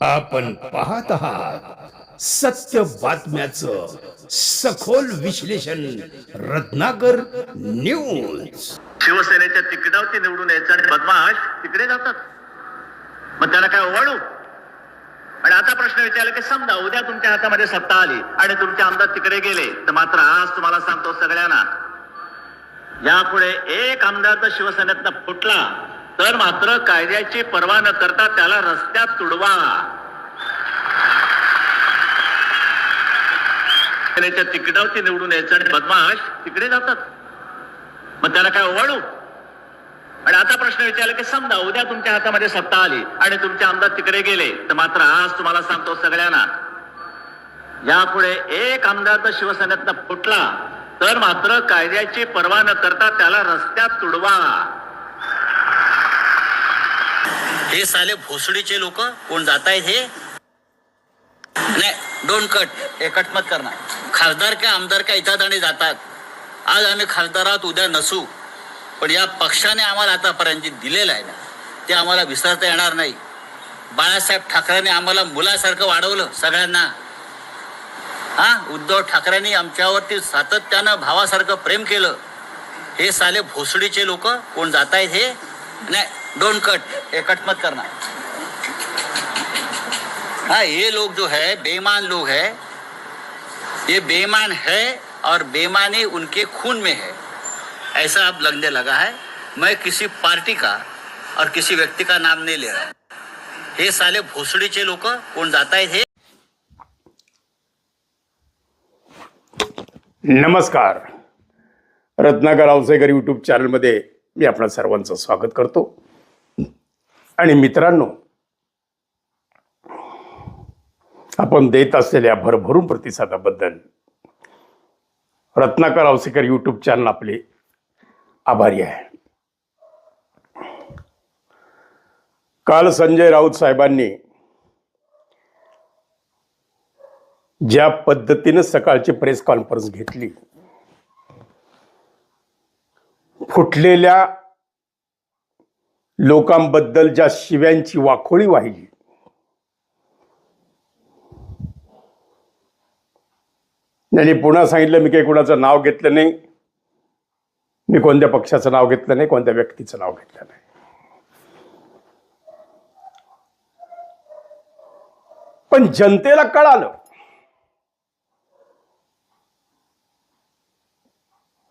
आपण पाहत आहात सत्य बातम्याचं सखोल विश्लेषण रत्नाकर न्यूज। शिवसेनेच्या तिकिटावरती निवडून यायचं आणि बदमाश तिकडे जातात, मग त्याला काय ओवाळू? आणि आता प्रश्न विचारला की समजा उद्या तुमच्या हातामध्ये सत्ता आली आणि तुमचे आमदार तिकडे गेले, तर मात्र आज तुम्हाला सांगतो सगळ्यांना, यापुढे एक आमदार जर शिवसेनेतनं फुटला तर मात्र कायद्याची पर्वा न करता त्याला रस्त्यात तुडवा। शिवसेनेच्या तिकिटावरती निवडून यायचं आणि बदमाश तिकडे जातात, मग त्याला काय ओवाळू? आणि आता प्रश्न विचारला की समजा उद्या तुमच्या हातामध्ये सत्ता आली आणि तुमचे आमदार तिकडे गेले, तर मात्र आज तुम्हाला सांगतो सगळ्यांना, यापुढे एक आमदार जर शिवसेनेतनं फुटला तर मात्र कायद्याची पर्वा न करता त्याला रस्त्यात तुडवा। हे साले भोसडीचे लोक कोण जात आहेत हे नाही, डोंट कट, हे कट मत करणार। खासदार काय आमदार काय येतात आणि जातात। आज आम्ही खासदारात उद्या नसू, पण या पक्षाने आम्हाला आतापर्यंत जे दिलेलं आहे ना, ते आम्हाला विसरता येणार नाही। बाळासाहेब ठाकरेंनी आम्हाला मुलासारखं वाढवलं सगळ्यांना। उद्धव ठाकरेंनी आमच्यावरती सातत्यानं भावासारखं प्रेम केलं। हे साले भोसडीचे लोक कोण जात आहेत हे नाही, डोंट कट, हे कट मत करना। ये लोग जो है बेईमान लोग है, ये बेईमान है और बेईमानी उनके खून में है, ऐसा अब लगने लगा है। मैं किसी पार्टी का और किसी व्यक्ति का नाम नहीं ले रहा। हे साले भोसडीचे लोक कोण जात आहेत हे। नमस्कार, रत्नाकर औसेकर यूट्यूब चॅनलमध्ये मी आपणा सर्वांचं स्वागत करतो। आणि मित्रांनो, आपण देत असलेल्या भरभरून प्रतिसादाबद्दल रत्नाकर औसेकर यूट्यूब चॅनल आपले आभारी आहे। काल संजय राऊत साहेबांनी ज्या पद्धतीने सकाळची प्रेस कॉन्फरन्स घेतली, फुटलेल्या लोकांबद्दल ज्या शिव्यांची वाखोळी वाहिली, त्यांनी पुन्हा सांगितलं मी काही कुणाचं नाव घेतलं नाही, मी कोणत्या पक्षाचं नाव घेतलं नाही, कोणत्या व्यक्तीचं नाव घेतलं नाही। पण जनतेला कळालं,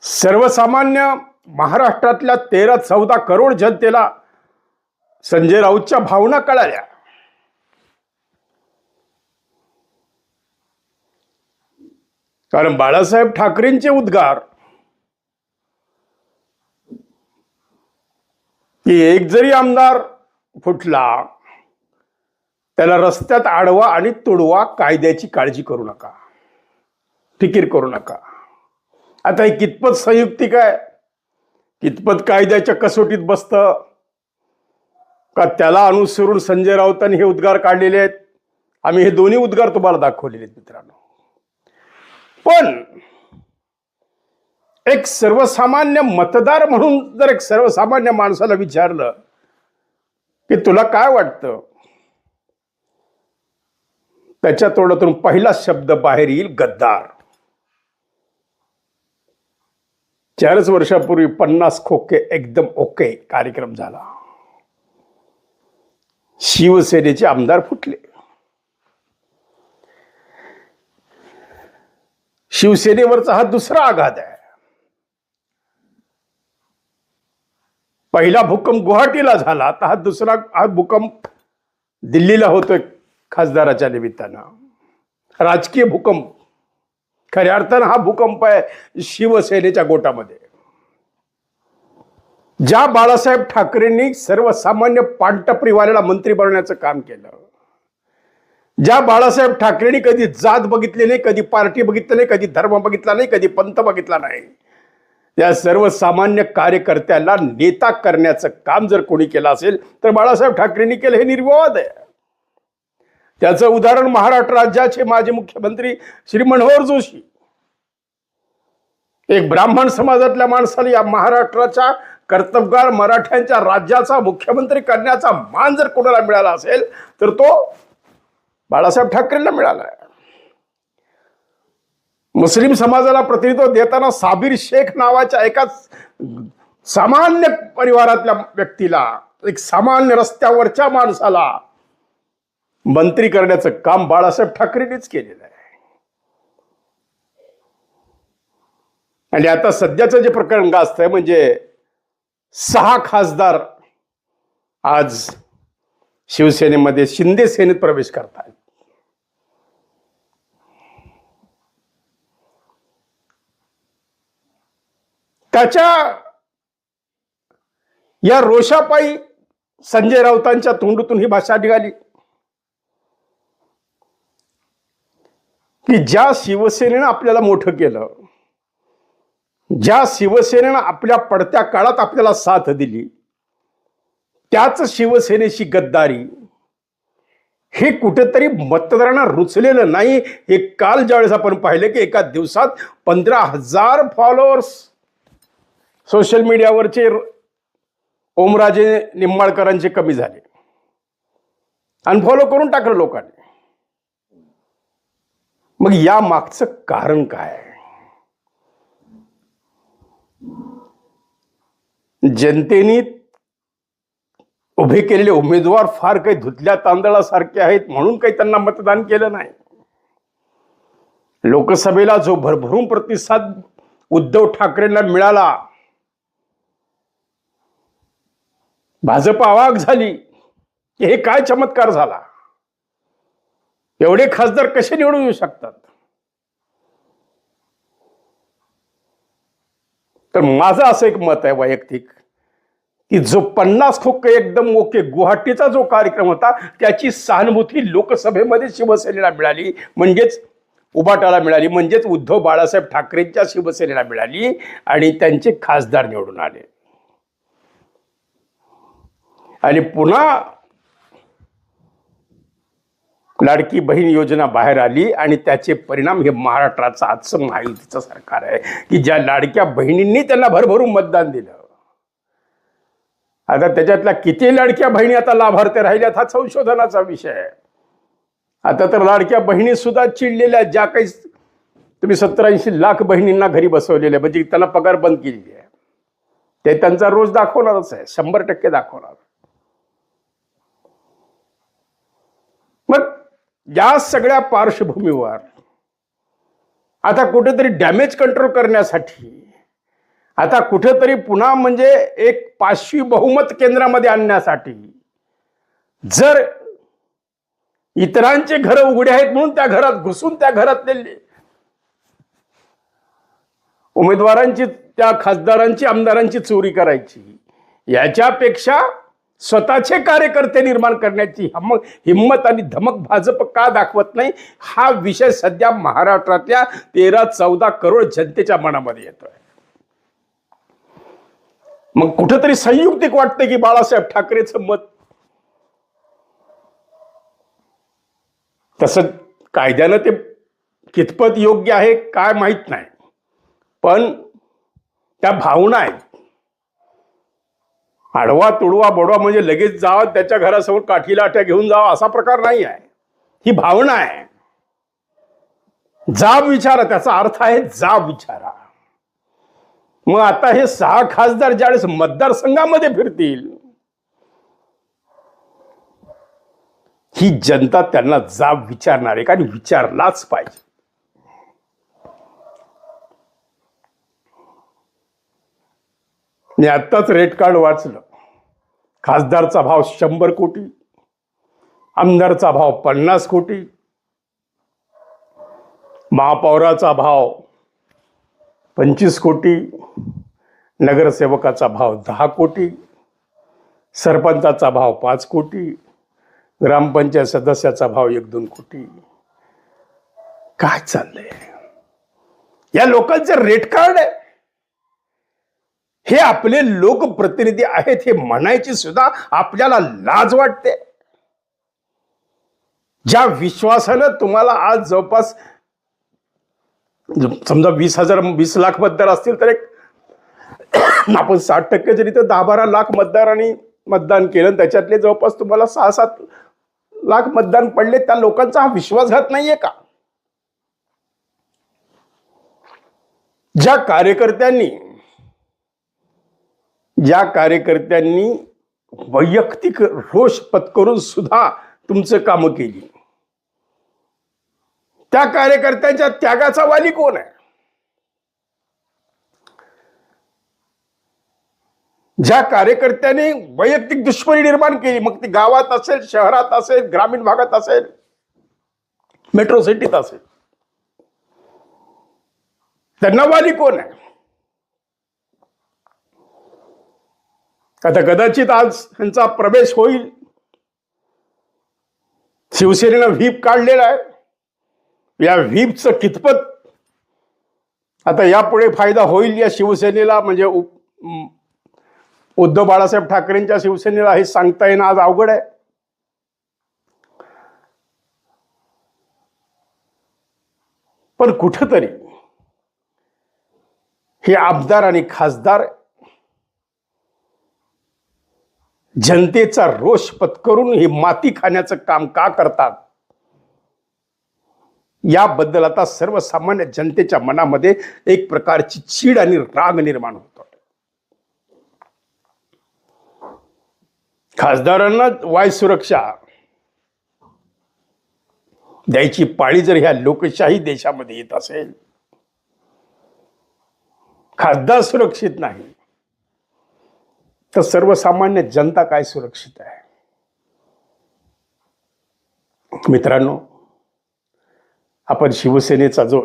सर्वसामान्य महाराष्ट्रातल्या 13-14 करोड जनतेला संजय राऊतच्या भावना कळाल्या। कारण बाळासाहेब ठाकरेंचे उद्गार की एक जरी आमदार फुटला त्याला रस्त्यात अडवा आणि तुडवा, कायद्याची काळजी करू नका, फिकीर करू नका। आता हे कितपत संयुक्तिक आहे, कितपत कायद्याच्या कसोटीत बसतं का, त्याला अनुसरून संजय राऊतांनी हे उद्गार काढलेले आहेत। आम्ही हे दोन्ही उद्गार तुम्हाला दाखवलेले आहेत मित्रांनो। पण एक सर्वसामान्य मतदार म्हणून जर एक सर्वसामान्य माणसाला विचारलं की तुला काय वाटतं, त्याच्या तोंडातून पहिला शब्द बाहेर येईल गद्दार। 4 वर्षापूर्वी 50 खोके एकदम ओके कार्यक्रम झाला, शिवसेनेचे आमदार फुटले। शिवसेनेवरचा हा दुसरा आघात आहे। पहिला भूकंप गुवाहाटीला झाला, आता हा भूकंप दिल्लीला होतोय खासदाराच्या निमित्तानं। राजकीय भूकंप, खऱ्या अर्थानं हा भूकंप आहे शिवसेनेच्या गोटामध्ये। ज्या बाळासाहेब ठाकरेंनी सर्वसामान्य पानटपरीवाल्याला मंत्री बनवण्याचं काम केलं, ज्या बाळासाहेब ठाकरेंनी कधी जात बघितली नाही, कधी पार्टी बघितली नाही, कधी धर्म बघितला नाही, कधी पंथ बघितला नाही, त्या सर्वसामान्य कार्यकर्त्याला नेता करण्याचं काम जर कोणी केलं असेल तर बाळासाहेब ठाकरेंनी केलं, हे निर्विवाद आहे। त्याचं उदाहरण महाराष्ट्र राज्याचे माजी मुख्यमंत्री श्री मनोहर जोशी, एक ब्राह्मण समाजातल्या माणसाला या महाराष्ट्राच्या कर्तबगार मराठ्यांच्या राज्याचा मुख्यमंत्री करण्याचा मान जर कोणाला मिळाला असेल तर तो बाळासाहेब ठाकरेंना मिळाला आहे. मुस्लिम समाजाला प्रतिनिधित्व देताना साबिर शेख नावाच्या एकाच सामान्य परिवारातल्या व्यक्तीला, एक सामान्य रस्त्यावरच्या माणसाला मंत्री करण्याचं काम बाळासाहेब ठाकरेंनीच केलेलं आहे. आणि आता सध्याचं जे प्रकरण गाजतंय म्हणजे 6 खासदार आज शिवसेनेमध्ये शिंदे सेनेत प्रवेश करतात. त्याच्या या रोषापायी संजय राऊतांच्या तोंडूतून ही भाषा निघाली की ज्या शिवसेनेनं आपल्याला मोठं केलं, ज्या शिवसेनेनं आपल्या पडत्या काळात आपल्याला साथ दिली, त्याच शिवसेनेशी गद्दारी हे कुठेतरी मतदारांना रुचलेलं नाही. हे काल ज्यावेळेस आपण पाहिलं की एका दिवसात 15,000 फॉलोअर्स सोशल मीडियावरचे ओमराजे निंबाळकरांचे कमी झाले, अनफॉलो करून टाकलं लोकांनी. मग या मागचं कारण काय? जनतेने उभे केलेले उमेदवार फार काही धुतल्या तांदळासारखे आहेत म्हणून काही त्यांना मतदान केलं नाही. लोकसभेला जो भरभरून प्रतिसाद उद्धव ठाकरेंना मिळाला, भाजप अवाक झाली. हे काय चमत्कार झाला? एवढे खासदार कसे निवडून येऊ शकतात? तर माझं असं एक मत आहे वैयक्तिक की जो 50 खोके एकदम ओके गुवाहाटीचा जो कार्यक्रम होता त्याची सहानुभूती लोकसभेमध्ये शिवसेनेला मिळाली, म्हणजेच उबाटाला मिळाली, म्हणजेच उद्धव बाळासाहेब ठाकरेंच्या शिवसेनेला मिळाली आणि त्यांचे खासदार निवडून आले. आणि पुन्हा लाडकी बहीण योजना बाहेर आली आणि त्याचे परिणाम हे महाराष्ट्राचं आजचं महायुतीचं सरकार आहे की ज्या लाडक्या बहिणींनी त्यांना भरभरून मतदान दिलं. आता त्याच्यातल्या किती लाडक्या बहिणी आता लाभार्थी राहिल्यात हा संशोधनाचा विषय आहे. आता तर लाडक्या बहिणी सुद्धा चिडलेल्या, ज्या काही तुम्ही 70-80 लाख बहिणींना घरी बसवलेल्या, म्हणजे त्यांना पगार बंद केलेली आहे, ते त्यांचा रोज दाखवणारच आहे, 100% दाखवणार. मग या सगळ्या पार्श्वभूमीवर आता कुठेतरी डॅमेज कंट्रोल करण्यासाठी, आता कुठेतरी पुन्हा म्हणजे एक 5वी बहुमत केंद्रामध्ये आणण्यासाठी, जर इतरांचे घर उघडे आहेत म्हणून त्या घरात घुसून त्या घरातले उमेदवारांची, त्या खासदारांची, आमदारांची चोरी करायची, याच्यापेक्षा स्वतःचे कार्यकर्ते निर्माण करण्याची हिम्मत आणि धमक भाजप का दाखवत नाही, हा विषय सध्या महाराष्ट्रातल्या 13-14 करोड जनतेच्या मनामध्ये येतोय. मग कुठेतरी संयुक्तिक वाटतं की बाळासाहेब ठाकरेचं मत, तसं कायद्यानं ते कितपत योग्य आहे काय माहित नाही, पण त्या भावना आहेत. आडवा तुडवा बोडवा म्हणजे लगेच जावा त्याच्या घरासमोर काठी लाट्या घेऊन जावा असा प्रकार नाही आहे. ही भावना आहे. जाब विचारा, त्याचा अर्थ आहे जाब विचारा. मग आता हे 6 खासदार ज्यावेळेस मतदारसंघामध्ये फिरतील, ही जनता त्यांना जाब विचारणार आहे आणि विचारलाच पाहिजे. मी आत्ताच रेट कार्ड वाचलं. खासदारचा भाव 100 कोटी, आमदारचा भाव 50 कोटी, महापौराचा भाव 25 कोटी, नगरसेवकाचा भाव 10 कोटी, सरपंचाचा भाव 5 कोटी, ग्रामपंचायत सदस्याचा भाव 1-2 कोटी. काय चाललंय? या लोकांचं रेट कार्ड आहे. हे आपले लोकप्रतिनिधी आहेत हे म्हणायची सुद्धा आपल्याला लाज वाटते. ज्या विश्वासानं तुम्हाला आज जवळपास समजा 20 लाख मतदार असतील तर एक आपण 60% जरी तर 10-12 लाख मतदारांनी मतदान केलं, त्याच्यातले जवळपास तुम्हाला 6-7 लाख मतदान पडले, त्या लोकांचा हा विश्वासघात नाहीये का? ज्या कार्यकर्त्यांनी वैयक्तिक रोष पत्करून सुद्धा तुमचं कामं केली, त्या कार्यकर्त्यांच्या त्यागाचा वाली कोण आहे? ज्या कार्यकर्त्यांनी वैयक्तिक दुश्मनी निर्माण केली, मग ती गावात असेल, शहरात असेल, ग्रामीण भागात असेल, मेट्रो सिटीत असेल, त्यांना वाली कोण आहे? आता कदाचित आज त्यांचा प्रवेश होईल, शिवसेनेनं व्हीप काढलेला आहे. या व्हीपचं कितपत आता यापुढे फायदा होईल या शिवसेनेला, म्हणजे उद्धव बाळासाहेब ठाकरेंच्या शिवसेनेला, हे सांगता येणं आज अवघड आहे. पण कुठंतरी हे आमदार आणि खासदार जनतेचा रोष पत्करून हे माती खाण्याचं काम का करतात, याबद्दल आता सर्वसामान्य जनतेच्या मनामध्ये एक प्रकारची चीड आणि राग निर्माण होतो. खासदारांना वाय सुरक्षा द्यायची पाळी जर ह्या लोकशाही देशामध्ये येत असेल, खासदार सुरक्षित नाही तर सर्वसामान्य जनता काय सुरक्षित आहे? मित्रांनो, आपण शिवसेनेचा जो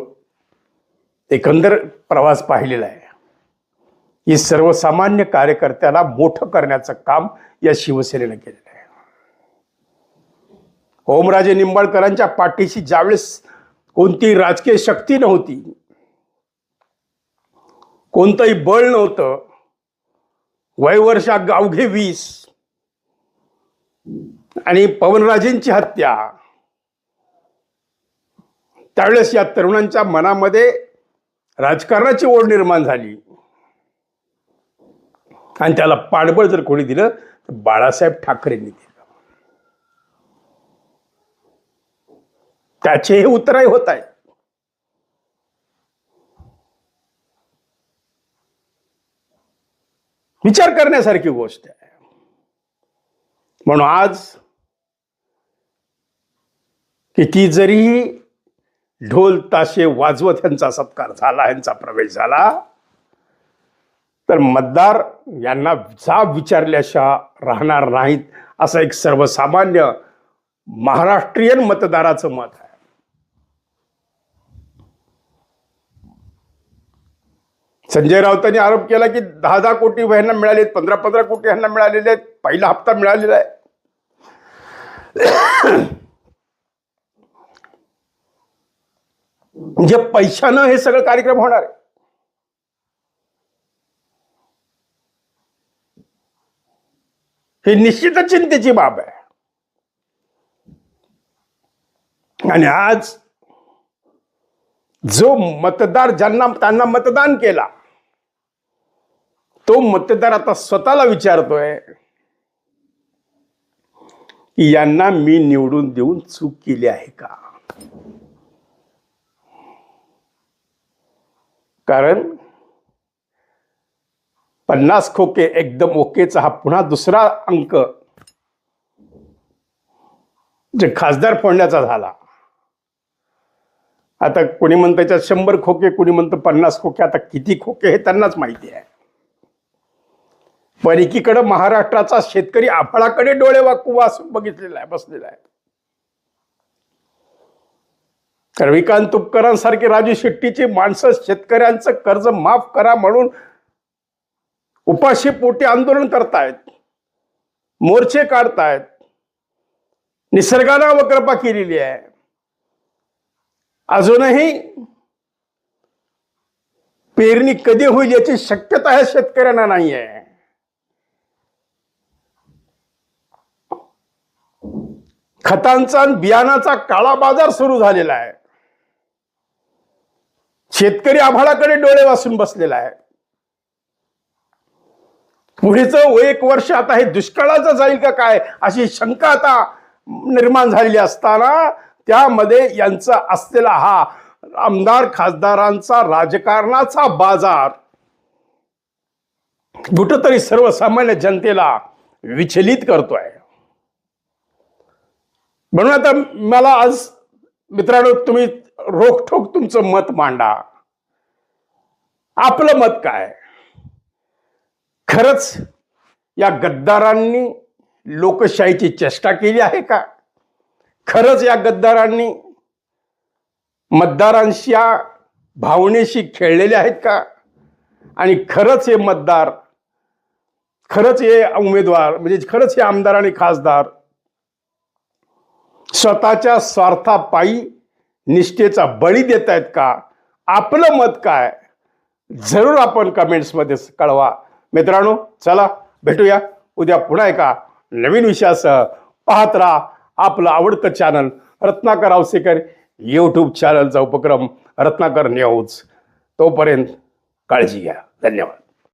एकंदर प्रवास पाहिलेला आहे, हे सर्वसामान्य कार्यकर्त्याला मोठं करण्याचं काम या शिवसेनेनं केलेलं आहे. ओमराजे निंबाळकरांच्या पाठीशी ज्यावेळेस कोणतीही राजकीय शक्ती नव्हती, कोणतंही बळ नव्हतं, वयवर्ष अवघे 20 आणि पवनराजेंची हत्या, त्यावेळेस या तरुणांच्या मनामध्ये राजकारणाची ओढ निर्माण झाली आणि त्याला पाठबळ जर कोणी दिलं तर बाळासाहेब ठाकरेंनी दिलं. त्याचे हे उतराई होत आहे. विचार करण्यासारखी गोष्ट आहे. म्हणून आज किती जरी ढोल ताशे वाजवत यांचा सत्कार झाला, यांचा प्रवेश झाला, तर मतदार यांना जाब विचारल्याशिवाय राहणार नाहीत, असं एक सर्वसामान्य महाराष्ट्रीयन मतदाराचं मत आहे. संजय राऊतांनी आरोप केला की 10-10 कोटी ह्यांना मिळाले, 15-15 कोटी ह्यांना मिळालेले आहेत, पहिला हप्ता मिळालेला आहे. म्हणजे पैशानं हे सगळं कार्यक्रम होणार आहे. हे निश्चितच चिंतेची बाब आहे. आणि आज जो मतदार त्यांना मतदान केला, तो मतदार आता स्वतःला विचारतोय की यांना मी निवडून देऊन चूक केली आहे का? कारण 50 खोके एकदम ओकेचा हा पुन्हा दुसरा अंक जे खासदार फोडण्याचा झाला. आता कोणी म्हणतं त्याच्यात 100 खोके, कोणी म्हणतं 50 खोके. आता किती खोके हे त्यांनाच माहिती आहे. पण एकीकडे महाराष्ट्राचा शेतकरी आफळाकडे डोळे वासून बघितलेला आहे, बसलेला आहे. रविकांत तुपकरांसारखे राजू शेट्टीची माणसं शेतकऱ्यांचं कर्ज माफ करा म्हणून उपाशी पोटी आंदोलन करतायत, मोर्चे काढतायत. निसर्गानं वक्रपा केलेली आहे. अजूनही पेरणी कधी होईल याची शक्यता ह्या शेतकऱ्यांना नाही आहे. खतांचा आणि बियाणाचा काळा बाजार सुरू झालेला आहे. शेतकरी आभाळाकडे डोळे वासून बसलेला आहे. पुढेच 1 वर्ष आता हे दुष्काळाचं जाईल का काय, अशी शंका आता निर्माण झालेली असताना त्यामध्ये यांचा असलेला हा आमदार खासदारांचा राजकारणाचा बाजार कुठंतरी सर्वसामान्य जनतेला विचलित करतोय. म्हणून आता मला आज मित्रांनो, तुम्ही रोखठोक तुमचं मत मांडा. आपलं मत काय? खरंच या गद्दारांनी लोकशाहीची चेष्टा केली आहे का? खरंच या गद्दारांनी मतदारांशी भावनेशी खेळलेले आहेत का? आणि खरंच हे मतदार, खरंच हे उमेदवार, म्हणजे खरंच हे आमदार आणि खासदार स्वतःच्या स्वार्थापायी निष्ठेचा बळी देत आहेत का? आपलं मत काय? जरूर आपण कमेंट्समध्ये कळवा. मित्रांनो, चला भेटूया उद्या पुन्हा एका नवीन विषयासह. पाहत राहा आपलं आवडतं चॅनल रत्नाकर औसेकर यूट्यूब चॅनलचा उपक्रम रत्नाकर न्यूज. तोपर्यंत काळजी घ्या. धन्यवाद.